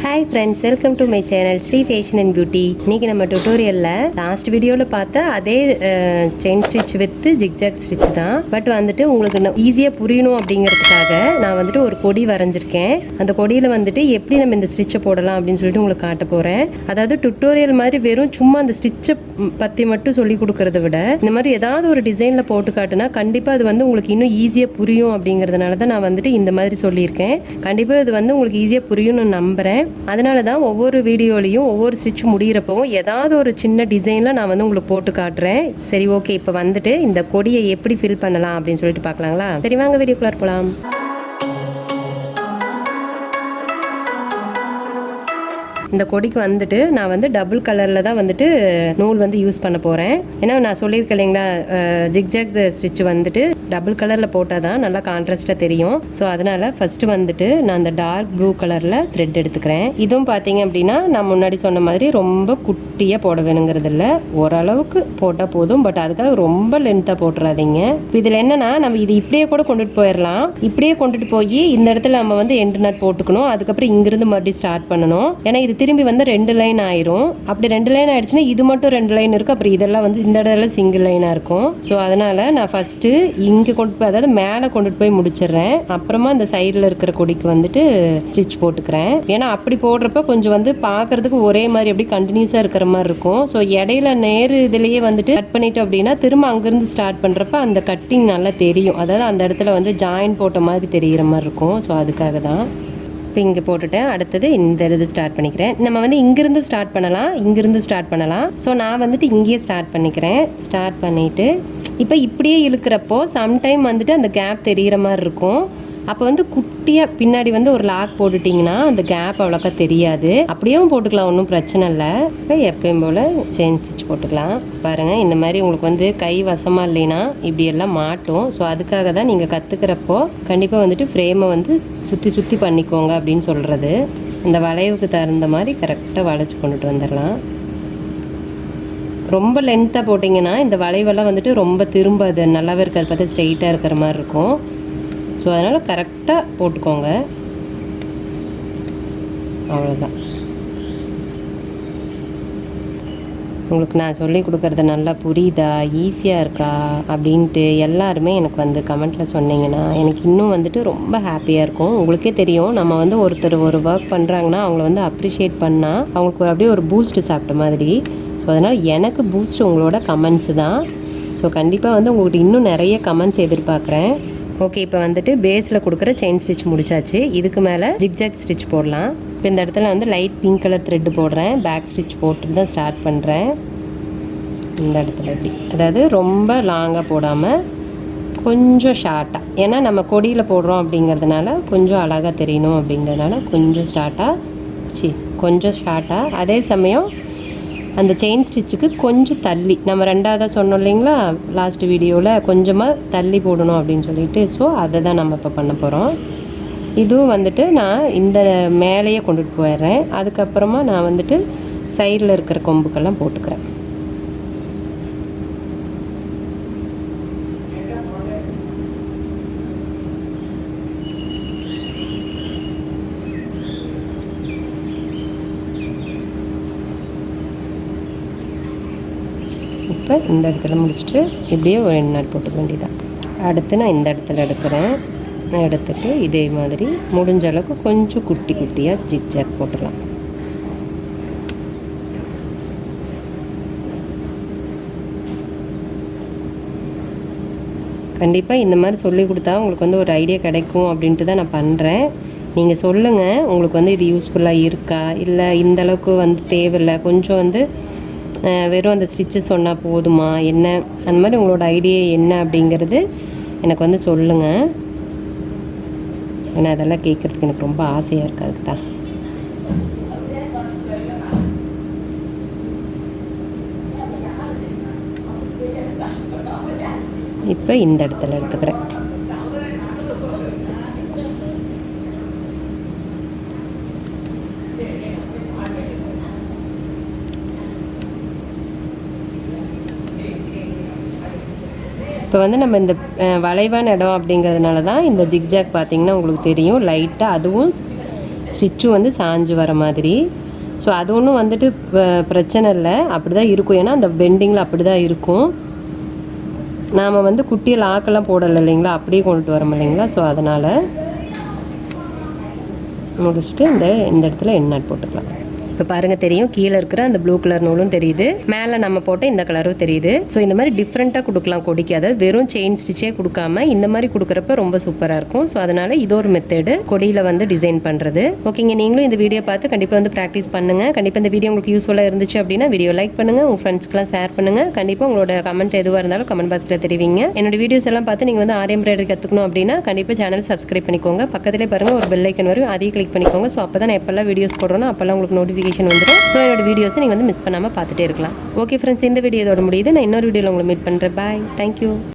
Hi friends, welcome to my channel Sri fashion and beauty. இன்றைக்கி நம்ம டுட்டோரியலில் லாஸ்ட் வீடியோவில் பார்த்த அதே chain stitch with zigzag stitch தான். பட் வந்துட்டு உங்களுக்கு ஈஸியாக புரியணும் அப்படிங்கிறதுக்காக நான் வந்துட்டு ஒரு கொடி வரைஞ்சிருக்கேன். அந்த கொடியில் வந்துட்டு எப்படி நம்ம இந்த ஸ்டிச்சை போடலாம் அப்படின்னு சொல்லிட்டு உங்களுக்கு காட்ட போகிறேன். அதாவது டுட்டோரியல் மாதிரி வெறும் சும்மா அந்த ஸ்டிச்சை பற்றி மட்டும் சொல்லி கொடுக்கறத விட இந்த மாதிரி ஏதாவது ஒரு டிசைனில் போட்டு காட்டுனா கண்டிப்பாக அது வந்து உங்களுக்கு இன்னும் ஈஸியாக புரியும். அப்படிங்கிறதுனால தான் நான் வந்துட்டு இந்த மாதிரி சொல்லியிருக்கேன். கண்டிப்பாக இது வந்து உங்களுக்கு ஈஸியாக புரியும்னு நம்புகிறேன். அதனால தான் ஒவ்வொரு வீடியோலையும் ஒவ்வொரு ஸ்டிச் முடிகிறப்பவும் ஏதாவது ஒரு சின்ன டிசைனில் நான் வந்து உங்களுக்கு போட்டு காட்டுறேன். சரி, ஓகே. இப்போ வந்துட்டு இந்த கொடியை எப்படி ஃபில் பண்ணலாம் அப்படின்னு சொல்லிட்டு பார்க்கலாங்களா? சரி, வாங்க வீடியோக்குள்ளார போகலாம். இந்த கொடிக்கு வந்துட்டு நான் வந்து டபுள் கலரில் தான் வந்துட்டு நூல் வந்து யூஸ் பண்ண போகிறேன். ஏன்னா நான் சொல்லியிருக்கேன் இல்லைங்களா, ஜிக்ஜாக் ஸ்டிச் வந்துட்டு டபுள் கலரில் போட்டால் தான் நல்லா கான்ட்ராஸ்ட்டாக தெரியும். ஸோ அதனால் ஃபஸ்ட்டு வந்துட்டு நான் அந்த டார்க் ப்ளூ கலரில் த்ரெட் எடுத்துக்கிறேன். இதுவும் பார்த்தீங்க அப்படின்னா நான் முன்னாடி சொன்ன மாதிரி ரொம்ப குட்டியாக போட வேணுங்கிறது இல்லை, ஓரளவுக்கு போட்டால் போதும். பட் அதுக்காக ரொம்ப லென்த்தாக போட்டுறாதீங்க. இதில் என்னென்னா, நம்ம இது இப்படியே கூட கொண்டுட்டு போயிடலாம். இப்படியே கொண்டுட்டு போய் இந்த இடத்துல நம்ம வந்து எண்டு நாட் போட்டுக்கணும். அதுக்கப்புறம் இங்கிருந்து மறுபடியும் ஸ்டார்ட் பண்ணணும். ஏன்னா இது திரும்பி வந்து 2 லைன் ஆயிரும். அப்படி 2 லைன் ஆயிடுச்சுன்னா இது மட்டும் 2 லைன் இருக்கும். அப்புறம் இதெல்லாம் வந்து இந்த இடத்துல சிங்கிள் லைனாக இருக்கும். ஸோ அதனால் நான் ஃபஸ்ட்டு இங்கே கொண்டு போய், அதாவது மேலே கொண்டுட்டு போய் முடிச்சிடுறேன். அப்புறமா அந்த சைடில் இருக்கிற கொடிக்கு வந்துட்டு ஸ்டிச் போட்டுக்கிறேன். ஏன்னா அப்படி போடுறப்ப கொஞ்சம் வந்து பார்க்கறதுக்கு ஒரே மாதிரி அப்படி கண்டினியூஸாக இருக்கிற மாதிரி இருக்கும். ஸோ இடையில நேரு இதுலேயே வந்துட்டு கட் பண்ணிட்டோம் அப்படின்னா திரும்ப அங்கேருந்து ஸ்டார்ட் பண்ணுறப்ப அந்த கட்டிங் நல்லா தெரியும். அதாவது அந்த இடத்துல வந்து ஜாயின் போட்ட மாதிரி தெரிகிற மாதிரி இருக்கும். ஸோ அதுக்காக தான் இப்போ இங்கே போட்டுட்டேன். அடுத்தது இந்த இது ஸ்டார்ட் பண்ணிக்கிறேன். நம்ம வந்து இங்கிருந்து ஸ்டார்ட் பண்ணலாம், இங்கிருந்து ஸ்டார்ட் பண்ணலாம். ஸோ நான் வந்துட்டு இங்கேயே ஸ்டார்ட் பண்ணிக்கிறேன். ஸ்டார்ட் பண்ணிவிட்டு இப்போ இப்படியே இழுக்கிறப்போ சம்டைம் வந்துட்டு அந்த கேப் தெரிகிற மாதிரி இருக்கும். அப்போ வந்து குட்டியாக பின்னாடி வந்து ஒரு லாக் போட்டுட்டிங்கன்னா அந்த கேப் அவ்வளோக்கா தெரியாது. அப்படியும் போட்டுக்கலாம், ஒன்றும் பிரச்சனை இல்லை. இப்போ எப்பயும் போல் செயின் ஸ்டிச் போட்டுக்கலாம். பாருங்கள், இந்த மாதிரி உங்களுக்கு வந்து கை வசமாக இல்லைன்னா இப்படியெல்லாம் மாட்டும். ஸோ அதுக்காக தான் நீங்கள் கற்றுக்கிறப்போ கண்டிப்பாக வந்துட்டு ஃப்ரேமை வந்து சுற்றி சுற்றி பண்ணிக்கோங்க அப்படின்னு சொல்கிறது. இந்த வளைவுக்கு தகுந்த மாதிரி கரெக்டாக வளைச்சி கொண்டுட்டு வந்துடலாம். ரொம்ப லென்த்தாக போட்டிங்கன்னா இந்த வளைவெல்லாம் வந்துட்டு ரொம்ப திரும்பாது, நல்லாவே இருக்காது, பார்த்தா ஸ்ட்ரெயிட்டாக இருக்கிற மாதிரி இருக்கும். ஸோ அதனால் கரெக்டாக போட்டுக்கோங்க. அவ்வளோதான். உங்களுக்கு நான் சொல்லி கொடுக்குறது நல்லா புரியுதா, ஈஸியாக இருக்கா அப்படின்ட்டு எல்லாருமே எனக்கு வந்து கமெண்ட்டில் சொன்னீங்கன்னா எனக்கு இன்னும் வந்துட்டு ரொம்ப ஹாப்பியாக இருக்கும். உங்களுக்கே தெரியும், நம்ம வந்து ஒருத்தர் ஒரு ஒர்க் பண்ணுறாங்கன்னா அவங்கள வந்து அப்ரிஷியேட் பண்ணால் அவங்களுக்கு அப்படியே ஒரு பூஸ்ட்டு சாப்பிட்ட மாதிரி. ஸோ அதனால் எனக்கு பூஸ்ட் உங்களோட கமெண்ட்ஸு தான். ஸோ கண்டிப்பாக வந்து உங்கள்கிட்ட இன்னும் நிறைய கமெண்ட்ஸ் எதிர்பார்க்குறேன். ஓகே, இப்போ வந்துட்டு பேஸில் கொடுக்குற செயின் ஸ்டிச் முடிச்சாச்சு. இதுக்கு மேலே ஜிக்ஜாக் ஸ்டிச் போடலாம். இப்போ இந்த இடத்துல வந்து லைட் பிங்க் கலர் த்ரெட்டு போடுறேன். பேக் ஸ்டிச் போட்டு தான் ஸ்டார்ட் பண்ணுறேன். இந்த இடத்துல இப்படி, அதாவது ரொம்ப லாங்காக போடாமல் கொஞ்சம் ஷார்ட்டாக, ஏன்னா நம்ம கொடியில் போடுறோம் அப்படிங்கிறதுனால கொஞ்சம் அழகாக தெரியணும் அப்படிங்கிறதுனால கொஞ்சம் கொஞ்சம் ஷார்ட்டாக. அதே சமயம் அந்த செயின் ஸ்டிச்சுக்கு கொஞ்சம் தள்ளி, நம்ம ரெண்டாவதாக சொன்னோம் இல்லைங்களா லாஸ்ட் வீடியோவில், கொஞ்சமாக தள்ளி போடணும் அப்படின்னு சொல்லிட்டு. ஸோ அதை தான் நம்ம இப்போ பண்ண போகிறோம். இதுவும் வந்துட்டு நான் இந்த மேலேயே கொண்டுட்டு போயிடுறேன். அதுக்கப்புறமா நான் வந்துட்டு சைடில் இருக்கிற கொம்புக்கெல்லாம் போட்டுக்கிறேன். இப்போ இந்த இடத்துல முடிச்சுட்டு இப்படியே ஒரு 2 நாட் போட்டுக்க வேண்டியதான். அடுத்து நான் இந்த இடத்துல எடுத்துட்டு இதே மாதிரி முடிஞ்ச அளவுக்கு கொஞ்சம் குட்டி குட்டியாக ஜிக்ஜாக் போட்டுடலாம். கண்டிப்பாக இந்த மாதிரி சொல்லி கொடுத்தா உங்களுக்கு வந்து ஒரு ஐடியா கிடைக்கும் அப்படின்ட்டு தான் நான் பண்ணுறேன். நீங்கள் சொல்லுங்கள், உங்களுக்கு வந்து இது யூஸ்ஃபுல்லாக இருக்கா, இல்லை இந்தளவுக்கு வந்து தேவையில்லை, கொஞ்சம் வந்து வெறும் அந்த ஸ்டிச்சஸ் சொன்னால் போதுமா, என்ன அந்த மாதிரி உங்களோட ஐடியா என்ன அப்படிங்கிறது எனக்கு வந்து சொல்லுங்கள். ஏன்னா அதெல்லாம் கேட்குறதுக்கு எனக்கு ரொம்ப ஆசையாக இருக்குது. அதுக்கு தான் இப்போ இந்த இடத்துல எடுத்துக்கிறேன். இப்போ வந்து நம்ம இந்த வளைவான இடம் அப்படிங்கிறதுனால தான் இந்த ஜிக்ஜாக் பார்த்திங்கன்னா உங்களுக்கு தெரியும் லைட்டாக அதுவும் ஸ்டிச்சும் வந்து சாஞ்சு வர மாதிரி. ஸோ அது ஒன்றும் வந்துட்டு பிரச்சனை இல்லை, அப்படி தான் இருக்கும். ஏன்னா அந்த பெண்டிங்கில் அப்படி தான் இருக்கும். நாம் வந்து குட்டியை லாக்கெல்லாம் போடலை இல்லைங்களா, அப்படியே கொண்டுட்டு வரோம் இல்லைங்களா. ஸோ அதனால் முடிச்சுட்டு இந்த இடத்துல எண்ணாட் போட்டுக்கலாம். இப்போ பாருங்கள் தெரியும், கீழே இருக்கிற அந்த ப்ளூ கலர் நூலும் தெரியுது, மேலே நம்ம போட்ட இந்த கலரும் தெரியுது. ஸோ இந்த மாதிரி டிஃப்ரெண்ட்டாக கொடுக்கலாம் கொடிக்கு. அதாவது வெறும் செயின் ஸ்டிச்சே கொடுக்காம இந்த மாதிரி கொடுக்குறப்ப ரொம்ப சூப்பராக இருக்கும். ஸோ அதனால் இது ஒரு மெத்தடு கொடியில் வந்து டிசைன் பண்ணுறது. ஓகேங்க, நீங்களும் இந்த வீடியோ பார்த்து கண்டிப்பாக வந்து ப்ராக்டிஸ் பண்ணுங்கள். கண்டிப்பாக இந்த வீடியோ உங்களுக்கு யூஸ்ஃபுல்லாக இருந்துச்சு அப்படின்னா வீடியோ லைக் பண்ணுங்கள், உங்கள் ஃப்ரெண்ட்ஸ்க்குலாம் ஷேர் பண்ணுங்கள். கண்டிப்பாக உங்களோட கமெண்ட் எதுவாக இருந்தாலும் கமெண்ட் பாக்ஸில் தெரிவிங்க. என்னோட வீடியோஸ் எல்லாம் பார்த்து நீங்கள் வந்து ஆரி எம்ப்ராய்டரி கற்றுக்கணும் அப்படின்னா கண்டிப்பாக சேனல் சப்ஸ்கிரைப் பண்ணிக்கோங்க. பக்கத்திலே பாருங்கள் ஒரு பெல் ஐக்கன் வரும், அதையும் கிளிக் பண்ணிக்கோங்க. ஸோ அப்போ தான் நான் எப்போல்லாம் வீடியோஸ் போடுறோம் அப்போல்லாம் உங்களுக்கு நோட்டிஃபிகேஷன் வந்துடும். ஸோ என்னோட வீடியோஸை நீங்கள் வந்து மிஸ் பண்ணாமல் பார்த்துட்டே இருக்கலாம். ஓகே ஃப்ரெண்ட்ஸ், இந்த வீடியோ இதோட முடியுது. நான் இன்னொரு வீடியோவில் உங்களை மீட் பண்ணுறேன். பாய், தேங்க்யூ.